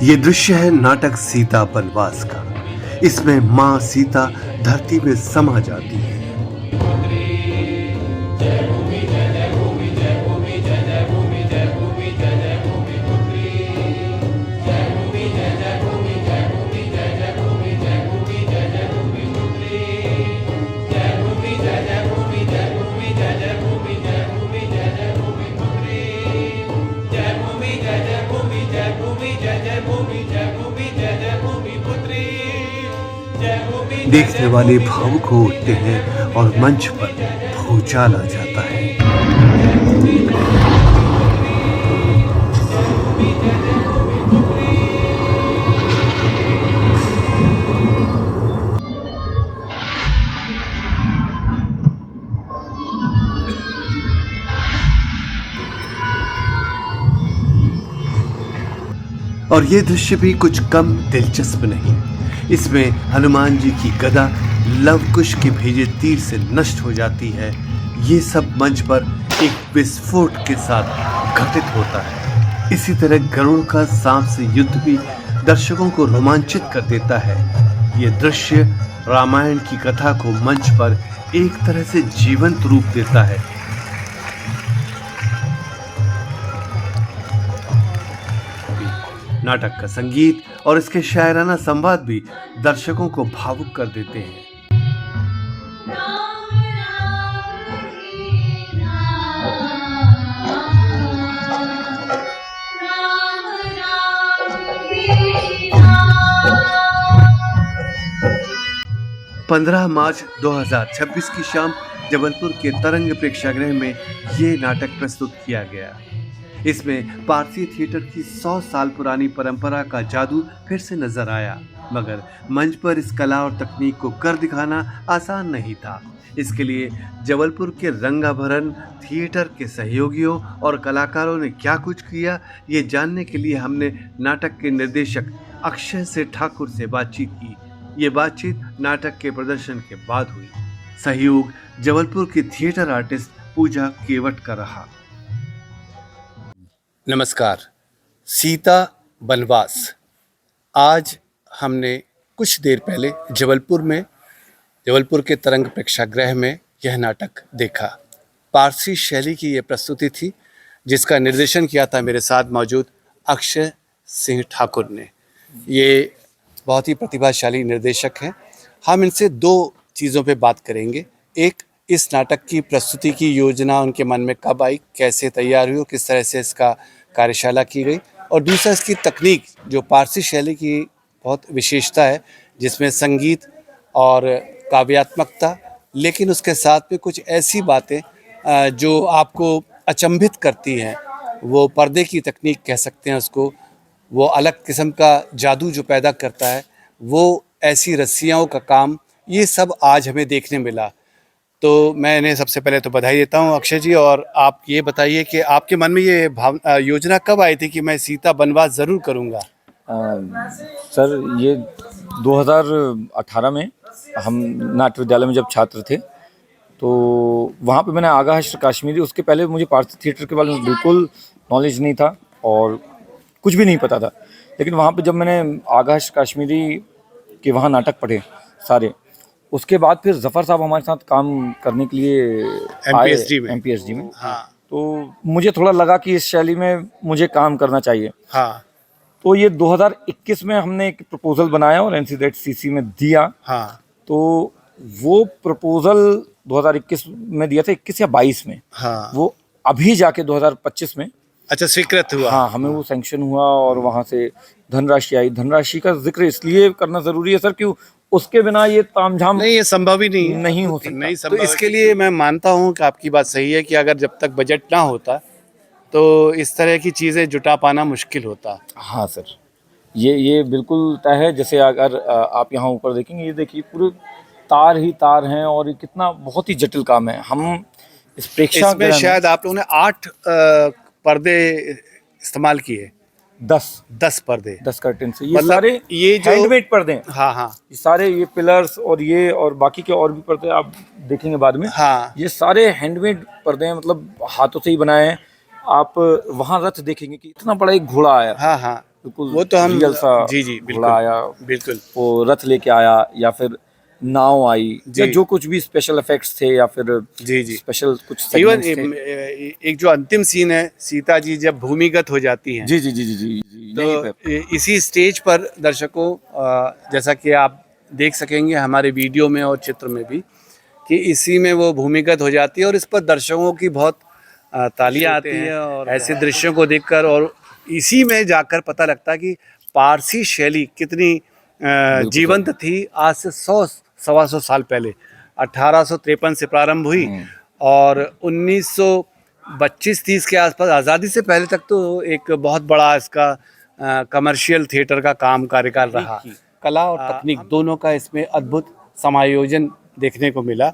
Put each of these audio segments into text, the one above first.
ये दृश्य है नाटक सीता बनवास का। इसमें माँ सीता धरती में समा जाती है। देखने वाले भावुक हो उठते हैं और मंच पर भूचाल आ जाता है। और ये दृश्य भी कुछ कम दिलचस्प नहीं। इसमें हनुमान जी की गदा लव कुश के भेजे तीर से नष्ट हो जाती है। ये सब मंच पर एक विस्फोट के साथ घटित होता है। इसी तरह गरुड़ का सांप से युद्ध भी दर्शकों को रोमांचित कर देता है। ये दृश्य रामायण की कथा को मंच पर एक तरह से जीवंत रूप देता है। नाटक का संगीत और इसके शायराना संवाद भी दर्शकों को भावुक कर देते हैं। पंद्रह मार्च 2026 की शाम जबलपुर के तरंग प्रेक्षागृह में ये नाटक प्रस्तुत किया गया। इसमें पारसी थिएटर की 100 साल पुरानी परंपरा का जादू फिर से नजर आया, मगर मंच पर इस कला और तकनीक को कर दिखाना आसान नहीं था। इसके लिए जबलपुर के रंगाभरण थिएटर के सहयोगियों और कलाकारों ने क्या कुछ किया, ये जानने के लिए हमने नाटक के निर्देशक अक्षय से ठाकुर से बातचीत की। ये बातचीत नाटक के प्रदर्शन के बाद हुई। सहयोग जबलपुर की थिएटर आर्टिस्ट पूजा केवट का रहा। नमस्कार। सीता बनवास। आज हमने कुछ देर पहले जबलपुर के तरंग प्रेक्षागृह में यह नाटक देखा। पारसी शैली की यह प्रस्तुति थी, जिसका निर्देशन किया था मेरे साथ मौजूद अक्षय सिंह ठाकुर ने। ये बहुत ही प्रतिभाशाली निर्देशक हैं। हम इनसे दो चीज़ों पे बात करेंगे। एक, इस नाटक की प्रस्तुति की योजना उनके मन में कब आई, कैसे तैयार हुई, किस तरह से इसका कार्यशाला की गई, और दूसरा इसकी तकनीक, जो पारसी शैली की बहुत विशेषता है, जिसमें संगीत और काव्यात्मकता, लेकिन उसके साथ में कुछ ऐसी बातें जो आपको अचंभित करती हैं। वो पर्दे की तकनीक कह सकते हैं उसको। वो अलग किस्म का जादू जो पैदा करता है, वो ऐसी रस्सियों का काम, ये सब आज हमें देखने मिला। तो मैं इन्हें सबसे पहले तो बधाई देता हूँ अक्षय जी। और आप ये बताइए कि आपके मन में ये योजना कब आई थी कि मैं सीता बनवास ज़रूर करूँगा? सर, ये 2018 में हम नाट्य विद्यालय में जब छात्र थे, तो वहाँ पे मैंने आगा हश्र कश्मीरी, उसके पहले मुझे पारसी थिएटर के बारे में बिल्कुल नॉलेज नहीं था और कुछ भी नहीं पता था। लेकिन वहाँ पे जब मैंने आगा हश्र कश्मीरी के वहाँ नाटक पढ़े सारे, उसके बाद फिर जफ़र साहब हमारे साथ काम करने के लिए एमपीएसडी में। हाँ। तो मुझे थोड़ा लगा कि इस शैली में मुझे काम करना चाहिए। हाँ। तो ये 2021 में हमने एक प्रपोजल बनाया और NCZCC में दिया। हाँ। तो वो प्रपोजल 2021 में दिया था, 21 या 22 में। हाँ। वो अभी जाके 2025 में अच्छा, स्वीकृत हुआ। हाँ, हमें वो सैंक्शन हुआ और वहाँ से धनराशि आई। धनराशि का जिक्र इसलिए करना ज़रूरी है सर, क्यों उसके बिना ये तामझाम नहीं, ये संभव ही नहीं हो सकता। नहीं संभव। तो इसके लिए मैं मानता हूँ कि आपकी बात सही है कि अगर जब तक बजट ना होता तो इस तरह की चीज़ें जुटा पाना मुश्किल होता। हाँ सर, ये बिल्कुल तय है। जैसे अगर आप यहाँ ऊपर देखेंगे, ये देखिए पूरे तार ही तार हैं और ये कितना बहुत ही जटिल काम है। हम इस प्रेक्षागृह में शायद आप लोगों ने 8 पर्दे इस्तेमाल किए। 10 पर्दे, 10 कर्टन से। ये मतलब सारे ये जो हैंडमेड पर्दे हैं। हाँ हाँ, ये सारे, ये पिलर्स और ये और बाकी के और भी पर्दे आप देखेंगे बाद में। हाँ, ये सारे हैंडमेड पर्दे हैं, मतलब हाथों से ही बनाए हैं। आप वहाँ रथ देखेंगे कि इतना बड़ा एक घोड़ा आया। हाँ हाँ, बिल्कुल वो तो हम रियल सा जी जी बिल्कुल घोड़ा आया, बिल्कुल वो रथ लेके आया, या फिर नाव आई, या जी जो कुछ भी स्पेशल इफेक्ट्स थे, या फिर जी जी स्पेशल कुछ इवन सेगमेंट्स थे। एक जो अंतिम सीन है, सीता जी जब भूमिगत हो जाती हैं, जी जी जी जी जी जी, तो यहीं पे। इसी स्टेज पर दर्शकों, जैसा कि आप देख सकेंगे हमारे वीडियो में और चित्र में भी, कि इसी में वो भूमिगत हो जाती है और इस पर दर्शकों की बहुत तालियां आती हैं और ऐसे दृश्यों को देखकर, और इसी में जाकर पता लगता है कि पारसी शैली कितनी बिल्कुल सर। जीवंत थी। आज से 100 सवा 100 साल पहले 1853 से प्रारंभ हुई और 1925-30 के आसपास, आज़ादी से पहले तक तो एक बहुत बड़ा इसका कमर्शियल थिएटर का काम कार्यकाल रहा। कला और तकनीक दोनों का इसमें अद्भुत समायोजन देखने को मिला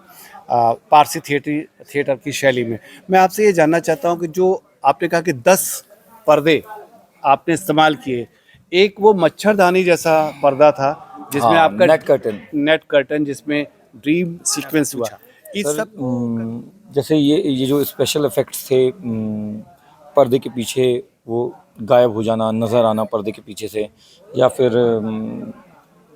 पारसी थिएटर की शैली में। मैं आपसे ये जानना चाहता हूँ कि जो आपने कहा कि 10 पर्दे आपने इस्तेमाल किए, एक वो मच्छरदानी जैसा पर्दा था जिसमें हाँ, आपका नेट कर्टन। जिसमें ड्रीम सीक्वेंस हुआ, इस सर सब जैसे ये जो स्पेशल इफेक्ट्स थे, पर्दे के पीछे वो गायब हो जाना, नज़र आना पर्दे के पीछे से, या फिर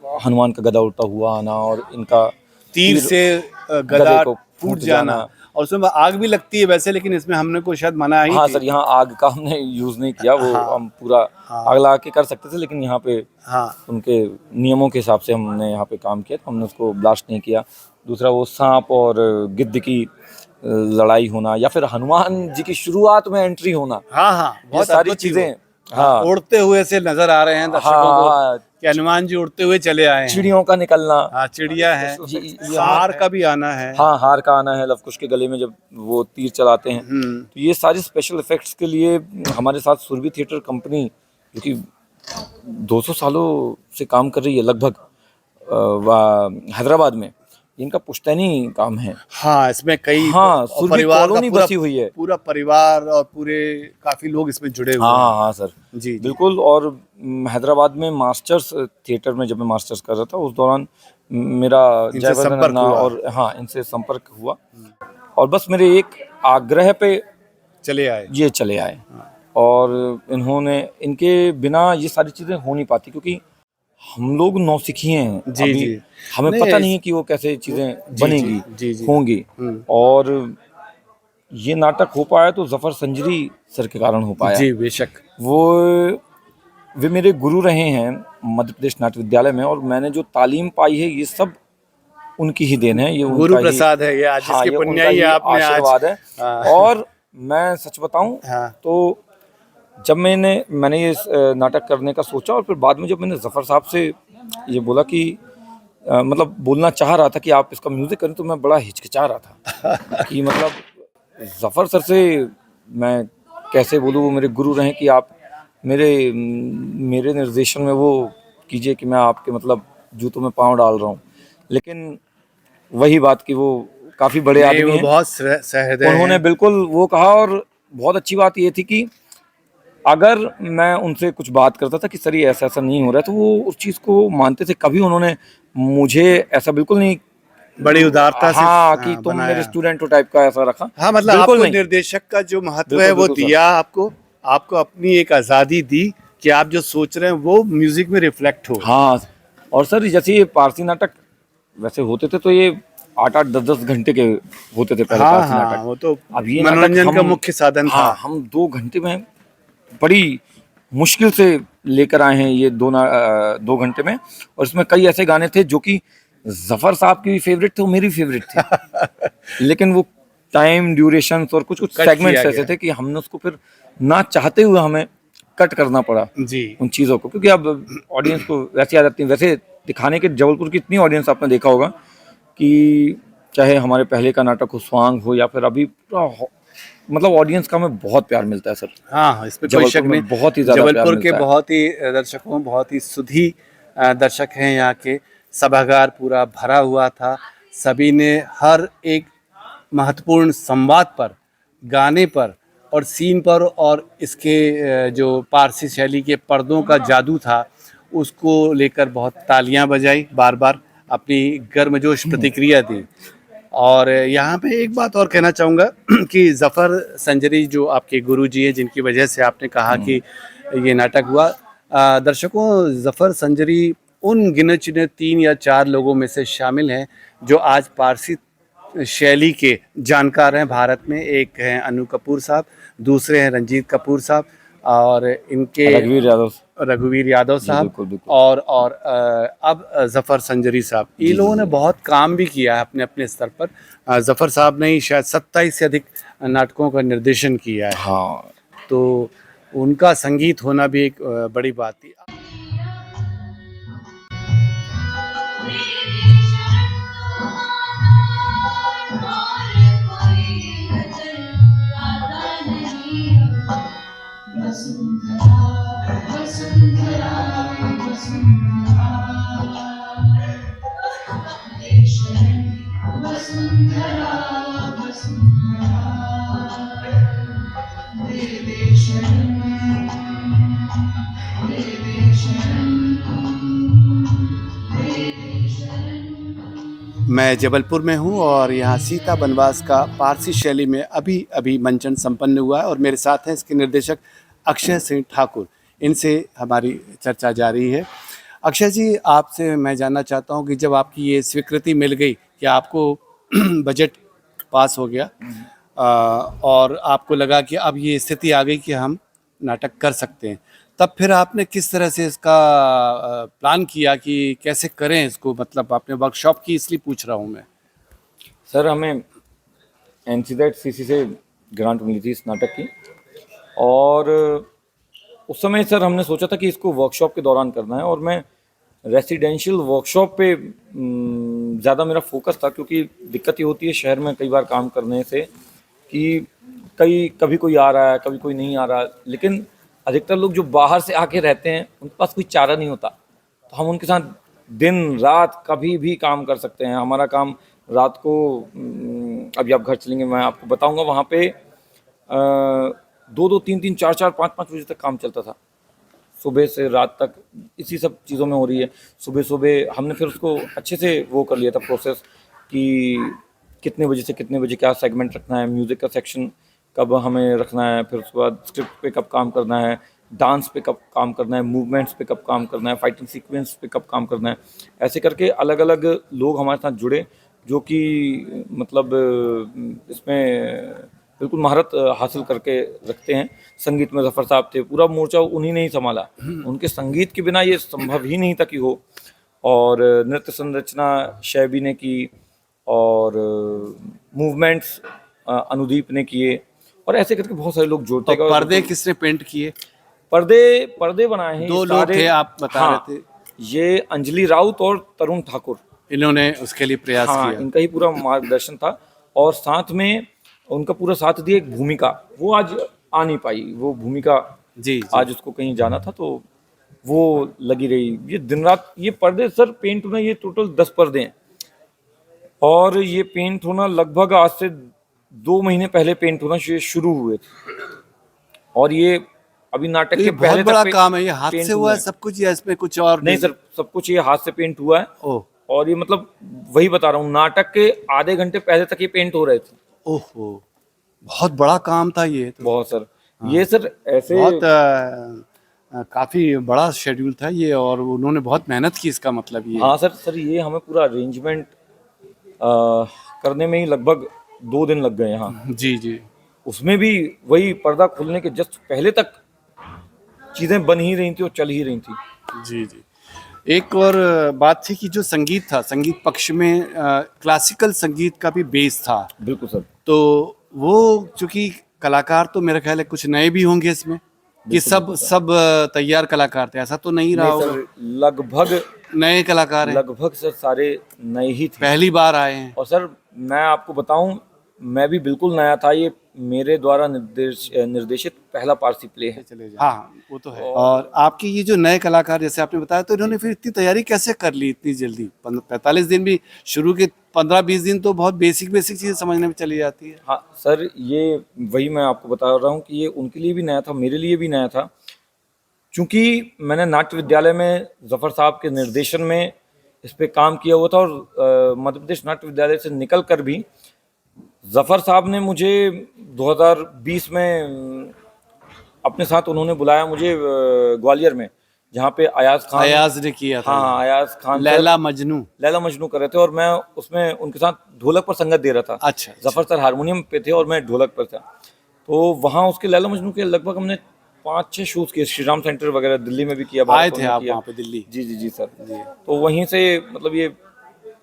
हनुमान का गदा उल्टा हुआ आना, और इनका तीर से गदे गदा को फूट जाना, और उसमें आग भी लगती है वैसे, लेकिन इसमें हमने को शायद मनाही हाँ थी। सर, यहाँ आग का हमने यूज़ नहीं किया, वो हाँ हम पूरा हाँ आग लगा के कर सकते थे, लेकिन यहाँ पे हाँ उनके नियमों के हिसाब से हमने यहाँ पे काम किया, तो हमने उसको ब्लास्ट नहीं किया। दूसरा वो सांप और गिद्ध की लड़ाई होना, या फिर हनुमान जी की शुरुआत में एंट्री होना, हाँ हाँ ये बहुत सारी अद्भुत थी वो। चीज़ें। हाँ उड़ते हुए से नजर आ रहे हैं हाँ दर्शकों को हाँ, कि हनुमान जी उड़ते हुए चले आए हैं। चिड़ियों का निकलना, हाँ चिड़िया है, ये हार का भी आना है। हाँ हार का आना है, लवकुश के गले में जब वो तीर चलाते हैं, तो ये सारी स्पेशल इफेक्ट्स के लिए हमारे साथ सुरभि थिएटर कंपनी, जो कि 200 सालों से काम कर रही है लगभग, हैदराबाद में, इनका पुश्तैनी काम है। हाँ इसमें कई हाँ, सुरभि परिवार का कॉलोनी पूरा बसी हुई है। पूरा परिवार और पूरे काफी लोग इसमें जुड़े हुए हाँ हैं। हाँ हाँ सर, जी जी बिल्कुल। और हैदराबाद में मास्टर्स थिएटर में जब मैं मास्टर्स कर रहा था, उस दौरान मेरा इनसे जयवर्धन संपर्क अन्ना हुआ। और हाँ इनसे संपर्क हुआ, और बस मेरे एक आग्रह पे चले आए। ये चले आए, और इन्होंने, इनके बिना ये सारी चीज़ें हो नहीं पाती, क्योंकि हम लोग नौसिखिए हैं जी अभी, जी हमें नहीं, पता नहीं है कि वो कैसे चीज़ें जी बनेंगी, जी जी होंगी। और ये नाटक हो पाया तो ज़फ़र संजरी सर के कारण हो पाया। जी बेशक। वे मेरे गुरु रहे हैं मध्य प्रदेश नाट्य विद्यालय में, और मैंने जो तालीम पाई है, ये सब उनकी ही देन है, ये गुरु उनका ही, प्रसाद है ये, आज हाँ जिसके ये उनका पुण्याई ही आपने आज। आशीर्वाद है। हाँ। और मैं सच बताऊं हाँ तो जब मैंने ये नाटक करने का सोचा, और फिर बाद में जब मैंने ज़फ़र साहब से ये बोला कि मतलब बोलना चाह रहा था कि आप इसका म्यूज़िक करें, तो मैं बड़ा हिचकिचा रहा था कि मतलब ज़फ़र सर से मैं कैसे बोलूँ, वो मेरे गुरु रहे, कि आप मेरे निर्देशन में वो कीजिए कि मैं आपके मतलब जूतों में पाँव डाल रहा हूँ। लेकिन वही बात कि वो काफ़ी बड़े नहीं, आदमी वो हैं, बहुत सहृदय हैं। उन्होंने बिल्कुल वो कहा। और बहुत अच्छी बात ये थी कि अगर मैं उनसे कुछ बात करता था कि सर ये ऐसा ऐसा नहीं हो रहा है, तो वो उस चीज़ को मानते थे। कभी उन्होंने मुझे ऐसा बिल्कुल नहीं, बड़ी उदारता से हाँ कि तुम बनाया। मेरे स्टूडेंट हो टाइप का ऐसा रखा, हाँ मतलब बिल्कुल आपको नहीं। निर्देशक का जो महत्व बिल्कुल है वो बिल्कुल सर, दिया, आपको अपनी एक आज़ादी दी कि आप जो सोच रहे हैं वो म्यूजिक में रिफ्लेक्ट हो। हाँ। और सर जैसे ये पारसी नाटक वैसे होते थे, तो ये 8-8 10-10 घंटे के होते थे पहले हाँ पारसी हाँ नाटक। वो तो अब ये मनोरंजन नाटक का मुख्य साधन था। हाँ, हम 2 घंटे में बड़ी मुश्किल से लेकर आए हैं, ये 2 घंटे में। और इसमें कई ऐसे गाने थे जो कि ज़फ़र साहब की भी फेवरेट थे और मेरी फेवरेट थे। लेकिन वो टाइम ड्यूरेशंस और कुछ कट सेगमेंट्स किया ऐसे गया। थे कि हमने उसको फिर ना चाहते हुए हमें कट करना पड़ा जी उन चीज़ों को, क्योंकि अब ऑडियंस को वैसे आ जाती है। वैसे दिखाने के जबलपुर की इतनी ऑडियंस आपने देखा होगा कि चाहे हमारे पहले का नाटक हो, स्वांग हो, या फिर अभी मतलब ऑडियंस का हमें बहुत प्यार मिलता है सर। हाँ इसमें कोई शक जबलपुर नहीं। में बहुत ही ज़्यादा प्यार जबलपुर के मिलता है। बहुत ही दर्शकों, बहुत ही सुधी दर्शक हैं यहाँ के। सभागार पूरा भरा हुआ था। सभी ने हर एक महत्वपूर्ण संवाद पर, गाने पर और सीन पर, और इसके जो पारसी शैली के पर्दों का जादू था उसको लेकर बहुत तालियां बजाई, बार बार अपनी गर्मजोश प्रतिक्रिया दी। और यहाँ पे एक बात और कहना चाहूँगा कि ज़फ़र संजरी जो आपके गुरुजी हैं, जिनकी वजह से आपने कहा कि ये नाटक हुआ, दर्शकों, ज़फ़र संजरी उन गिने चुने 3 या 4 लोगों में से शामिल हैं जो आज पारसी शैली के जानकार हैं भारत में। एक हैं अनु कपूर साहब, दूसरे हैं रंजीत कपूर साहब और इनके रघुवीर यादव साहब बिल्कुल, बिल्कुल। और अब ज़फ़र संजरी साहब। ये लोगों ने बहुत काम भी किया है अपने अपने स्तर पर। ज़फ़र साहब ने ही शायद 27 से अधिक नाटकों का निर्देशन किया है। हाँ, तो उनका संगीत होना भी एक बड़ी बात थी। मैं जबलपुर में हूँ और यहाँ सीता बनवास का पारसी शैली में अभी अभी मंचन संपन्न हुआ है और मेरे साथ हैं इसके निर्देशक अक्षय सिंह ठाकुर। इनसे हमारी चर्चा जारी है। अक्षय जी, आपसे मैं जानना चाहता हूँ कि जब आपकी ये स्वीकृति मिल गई कि आपको बजट पास हो गया और आपको लगा कि अब ये स्थिति आ गई कि हम नाटक कर सकते हैं, तब फिर आपने किस तरह से इसका प्लान किया कि कैसे करें इसको? मतलब आपने वर्कशॉप की, इसलिए पूछ रहा हूँ मैं। सर हमें NCZ-CC से ग्रांट मिली थी इस नाटक की और उस समय सर हमने सोचा था कि इसको वर्कशॉप के दौरान करना है और मैं रेसिडेंशियल वर्कशॉप पे ज़्यादा मेरा फोकस था, क्योंकि दिक्कत ये होती है शहर में कई बार काम करने से कि कभी कोई आ रहा है, कभी कोई नहीं आ रहा, लेकिन अधिकतर लोग जो बाहर से आके रहते हैं उनके पास कोई चारा नहीं होता, तो हम उनके साथ दिन रात कभी भी काम कर सकते हैं। हमारा काम रात को अभी आप घर चलेंगे मैं आपको बताऊंगा, वहाँ पे 2-2, 3-3, 4-4, 5-5 बजे तक काम चलता था, सुबह से रात तक इसी सब चीज़ों में हो रही है। सुबह हमने फिर उसको अच्छे से वो कर लिया था प्रोसेस कि कितने बजे से कितने बजे क्या सेगमेंट रखना है, म्यूज़िक का सेक्शन कब हमें रखना है, फिर उसके बाद स्क्रिप्ट पे कब काम करना है, डांस पे कब काम करना है, मूवमेंट्स पे कब काम करना है, फाइटिंग सीक्वेंस पे कब काम करना है। ऐसे करके अलग अलग लोग हमारे साथ जुड़े जो कि मतलब इसमें बिल्कुल महारत हासिल करके रखते हैं। संगीत में ज़फ़र साहब थे, पूरा मोर्चा उन्हीं ने ही संभाला, उनके संगीत के बिना ये संभव ही नहीं था कि हो। और नृत्य संरचना शैबी ने की और मूवमेंट्स अनुदीप ने किए और ऐसे करके बहुत सारे लोग जोड़ते तो पर्दे किसने पेंट किए? पर्दे बनाए हैं 2 लोग थे आप बता रहे थे। ये अंजलि राउत और तरुण ठाकुर, इन्होंने उसके लिए प्रयास हाँ, किया। इनका ही पूरा मार्गदर्शन था और साथ में उनका पूरा साथ दिया एक भूमिका, वो आज आ नहीं पाई, वो भूमिका जी। आज उसको कहीं जाना था तो वो लगी रही। ये दिन रात ये पर्दे सर पेंट होना, ये टोटल 10 पर्दे हैं और ये पेंट होना लगभग आज से 2 महीने पहले पेंट होना शुरू हुए थे और ये अभी नाटक के पहले बहुत बड़ा काम है। ये हाथ से हुआ है सब कुछ या इसमें कुछ और? नहीं सर, सब कुछ ये हाथ से पेंट हुआ है। ओह, और ये मतलब वही बता रहा हूँ, नाटक के आधे घंटे पहले तक ये पेंट हो रहे थे। ओहो, बहुत बड़ा काम था ये तो। बहुत सर, ये सर ऐसे बहुत काफी बड़ा शेड्यूल था ये और उन्होंने बहुत मेहनत की, इसका मतलब ये। हाँ सर ये हमें पूरा अरेंजमेंट करने में ही लगभग 2 दिन लग गए। हाँ जी। उसमें भी वही पर्दा खुलने के जस्ट पहले तक चीजें बन ही रही थी और चल ही रही थी। जी। एक और बात थी कि जो संगीत था, संगीत पक्ष में क्लासिकल संगीत का भी बेस था। बिल्कुल सर। तो वो चूंकि कलाकार तो मेरा ख्याल है कुछ नए भी होंगे इसमें कि सब तैयार कलाकार थे, ऐसा तो नहीं रहा होगा? लगभग नए कलाकार हैं, लगभग सर सारे नए ही थे, पहली बार आए हैं। और सर मैं आपको बताऊं, मैं भी बिल्कुल नया था, ये मेरे द्वारा निर्देशित पहला पारसी प्ले है। हाँ वो तो है। और आपके ये जो नए कलाकार जैसे आपने बताया, तो इन्होंने फिर इतनी तैयारी कैसे कर ली इतनी जल्दी? 45 दिन भी, शुरू के 15-20 दिन तो बहुत बेसिक चीजें समझने में चली जाती है। हाँ सर, ये वही मैं आपको बता रहा हूँ कि ये उनके लिए भी नया था, मेरे लिए भी नया था, क्योंकि मैंने नाट्य विद्यालय में ज़फ़र साहब के निर्देशन में इस पे काम किया हुआ था और मध्य प्रदेश नाट्य विद्यालय से निकल कर भी ज़फ़र साहब ने मुझे 2020 में अपने साथ उन्होंने बुलाया मुझे ग्वालियर में जहाँ पे अयाज खान, अयाज ने किया था। हाँ अयाज खान लैला मजनू। लैला मजनू कर रहे थे और मैं उसमें उनके साथ ढोलक पर संगत दे रहा था। अच्छा, जफर सर हारमोनियम पे थे और मैं ढोलक पर था। तो वहाँ उसके लैला मजनू के लगभग हमने 5-6 शोज किए, श्री राम सेंटर वगैरह दिल्ली में भी किया, आए भारत थे में आप किया। वहाँ पे दिल्ली? जी जी जी सर। तो वहीं से मतलब ये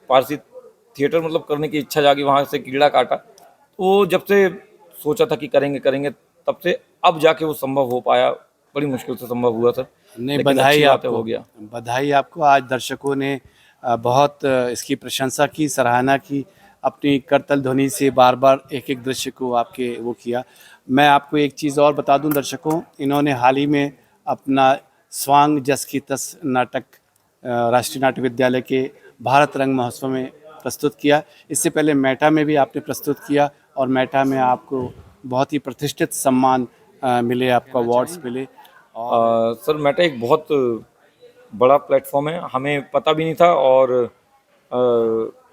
पारसी थिएटर मतलब करने की इच्छा जागी, वहाँ से कीड़ा काटा। तो जब से सोचा था कि करेंगे करेंगे, तब से अब जाके वो संभव हो पाया। बड़ी मुश्किल से संभव हुआ सर, नहीं, लेकिन बधाई अच्छी बात है आपको, हो गया। बधाई आपको। आज दर्शकों ने बहुत इसकी प्रशंसा की, सराहना की, अपनी करतल ध्वनि से बार बार एक एक दृश्य को आपके वो किया। मैं आपको एक चीज़ और बता दूं दर्शकों, इन्होंने हाल ही में अपना स्वांग जस की तस नाटक राष्ट्रीय नाट्य विद्यालय के भारत रंग महोत्सव में प्रस्तुत किया। इससे पहले मेटा में भी आपने प्रस्तुत किया और मेटा में आपको बहुत ही प्रतिष्ठित सम्मान मिले, आपको अवार्ड्स मिले। सर मेटा एक बहुत बड़ा प्लेटफॉर्म है, हमें पता भी नहीं था। और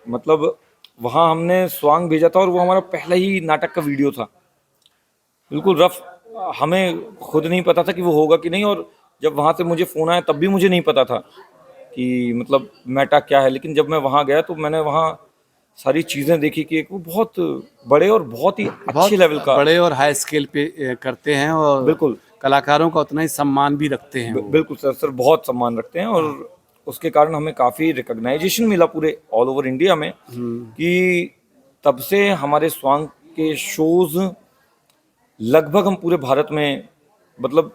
मतलब वहाँ हमने स्वांग भेजा था और वो हमारा पहला ही नाटक का वीडियो था, बिल्कुल रफ। हमें खुद नहीं पता था कि वो होगा कि नहीं। और जब वहाँ से मुझे फ़ोन आया तब भी मुझे नहीं पता था कि मतलब मेटा क्या है। लेकिन जब मैं वहाँ गया तो मैंने वहाँ सारी चीज़ें देखी कि एक वो बहुत बड़े और बहुत ही अच्छे बहुत लेवल का, बड़े और हाई स्केल पे करते हैं और बिल्कुल कलाकारों का उतना ही सम्मान भी रखते हैं वो। बिल्कुल सर, सर बहुत सम्मान रखते हैं। और उसके कारण हमें काफ़ी रिकग्नाइजेशन मिला पूरे ऑल ओवर इंडिया में कि तब से हमारे स्वांग के शोज़ लगभग हम पूरे भारत में मतलब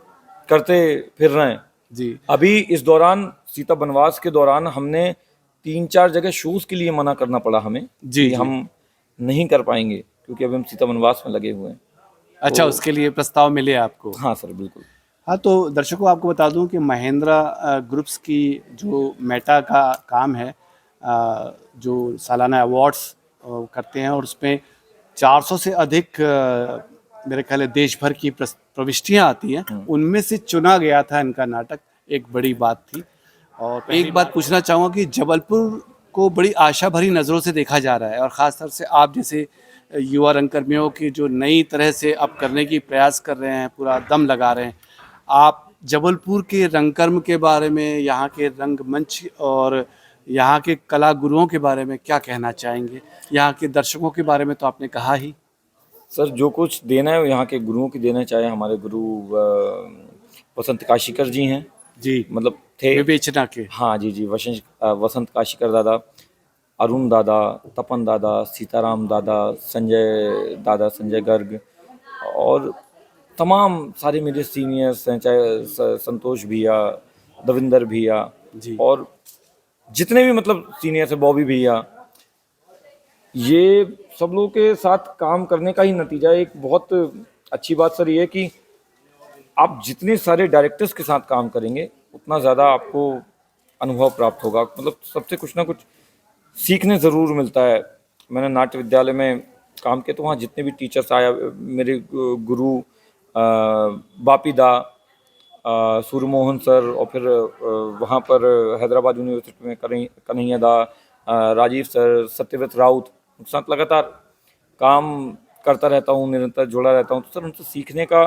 करते फिर रहे हैं। जी अभी इस दौरान सीता वनवास के दौरान हमने 3-4 जगह शोज़ के लिए मना करना पड़ा हमें जी कि जी। हम नहीं कर पाएंगे क्योंकि अभी हम सीता वनवास में लगे हुए हैं। अच्छा, उसके लिए प्रस्ताव मिले आपको? हाँ सर बिल्कुल। हाँ, तो दर्शकों आपको बता दूं कि महिंद्रा ग्रुप्स की जो मेटा का काम है, जो सालाना अवार्ड्स करते हैं और उसमें 400 से अधिक मेरे ख्याल है देश भर की प्रविष्टियां आती हैं, उनमें से चुना गया था इनका नाटक। एक बड़ी बात थी। और एक बात पूछना चाहूँगा कि जबलपुर को बड़ी आशा भरी नज़रों से देखा जा रहा है और ख़ास तौर से आप जैसे युवा रंगकर्मियों की जो नई तरह से अब करने की प्रयास कर रहे हैं, पूरा दम लगा रहे हैं। आप जबलपुर के रंगकर्म के बारे में, यहाँ के रंगमंच और यहाँ के कला गुरुओं के बारे में क्या कहना चाहेंगे? यहाँ के दर्शकों के बारे में तो आपने कहा ही। सर जो कुछ देना है वो यहाँ के गुरुओं की देना, चाहे हमारे गुरु वसंत काशीकर जी हैं, जी, मतलब थे विवेचना के। हाँ जी जी, वसंत काशीकर दादा, अरुण दादा, तपन दादा, सीताराम दादा, संजय दादा, संजय गर्ग, और तमाम सारे मेरे सीनियर्स हैं, चाहे संतोष भैया, दविंदर भैया, जी और जितने भी मतलब सीनियर्स हैं, बॉबी भैया, ये सब लोगों के साथ काम करने का ही नतीजा है। एक बहुत अच्छी बात सर ये है कि आप जितने सारे डायरेक्टर्स के साथ काम करेंगे उतना ज़्यादा आपको अनुभव प्राप्त होगा, मतलब सबसे कुछ ना कुछ सीखने ज़रूर मिलता है। मैंने नाट्य विद्यालय में काम किया तो वहाँ जितने भी टीचर्स आया, मेरे गुरु बापी दा, सूर्यमोहन सर, और फिर वहाँ पर हैदराबाद यूनिवर्सिटी में कन्हैया दा, राजीव सर, सत्यव्रत राउत, उनके साथ लगातार काम करता रहता हूँ, निरंतर जुड़ा रहता हूँ। तो सर उनसे सीखने का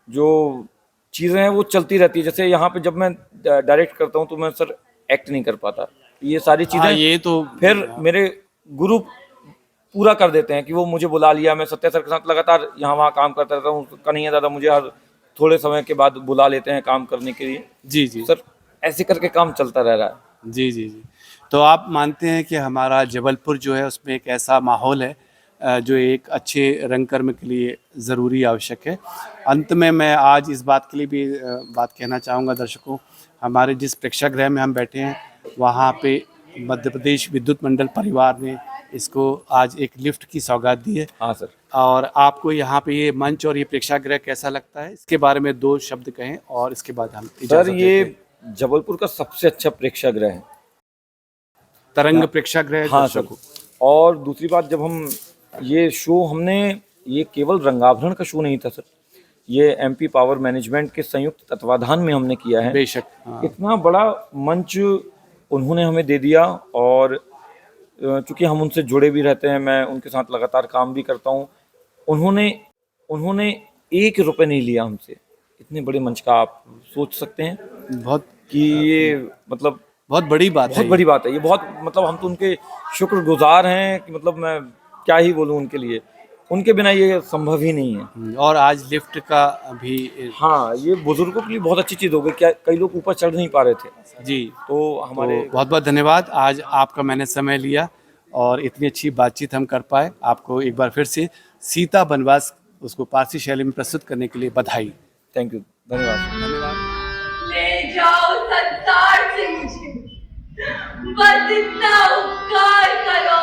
जो चीज़ें हैं वो चलती रहती है। जैसे यहाँ पे जब मैं डायरेक्ट करता हूँ तो मैं सर एक्ट नहीं कर पाता, ये सारी हाँ, चीज़ें ये तो फिर मेरे गुरु पूरा कर देते हैं कि वो मुझे बुला लिया, मैं सत्य सर के साथ लगातार यहाँ वहाँ काम करता रहता हूँ। कन्हैया दादा मुझे हर थोड़े समय के बाद बुला लेते हैं काम करने के लिए। जी जी सर ऐसे करके काम चलता रह रहा है। जी जी जी। तो आप मानते हैं कि हमारा जबलपुर जो है उसमें एक ऐसा माहौल है जो एक अच्छे रंगकर्म के लिए ज़रूरी आवश्यक है। अंत में मैं आज इस बात के लिए भी बात कहना चाहूँगा दर्शकों, हमारे जिस प्रेक्षागृह में हम बैठे हैं वहाँ पे मध्य प्रदेश विद्युत मंडल परिवार ने इसको आज एक लिफ्ट की सौगात दी है। हाँ सर। और आपको यहाँ पे ये मंच और ये प्रेक्षागृह कैसा लगता है, इसके बारे में 2 शब्द कहें और इसके बाद हम सर इजाज़त देते ये हैं। जबलपुर का सबसे अच्छा प्रेक्षागृह है। तरंग प्रेक्षागृह हाँ सर। दर्शकों। और दूसरी बात, जब हम ये शो हमने, ये केवल रंगाभरण का शो नहीं था सर, ये एमपी पावर मैनेजमेंट के संयुक्त तत्वाधान में हमने किया है। बेशक, हाँ। इतना बड़ा मंच उन्होंने हमें दे दिया, और चूंकि हम उनसे जुड़े भी रहते हैं, मैं उनके साथ लगातार काम भी करता हूँ, उन्होंने 1 रुपये नहीं लिया हमसे। इतने बड़े मंच का आप सोच सकते हैं। बहुत कि ये मतलब बहुत बड़ी बात है बहुत बड़ी बात है ये, बहुत मतलब हम तो उनके शुक्रगुजार हैं कि मतलब मैं क्या ही बोलूं उनके लिए, उनके बिना ये संभव ही नहीं है। और आज लिफ्ट का भी हाँ, ये बुजुर्गों के लिए बहुत अच्छी चीज़ हो गई, क्या कई लोग ऊपर चढ़ नहीं पा रहे थे, जी। तो हमारे तो बहुत बहुत धन्यवाद, आज आपका मैंने समय लिया और इतनी अच्छी बातचीत हम कर पाए। आपको एक बार फिर से सीता बनवास उसको पारसी शैली में प्रस्तुत करने के लिए बधाई। थैंक यू, धन्यवाद। धन्यवाद। ले जाओ संसार से मुझे, बस इतना उपकार करो।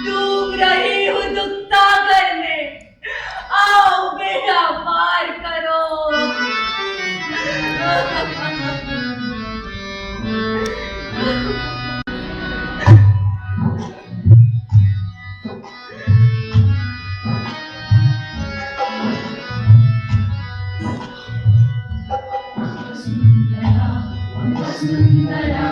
डूब रही हूँ दुख सागर में, आओ बेड़ा पार करो। वसुंधरा वसुंधरा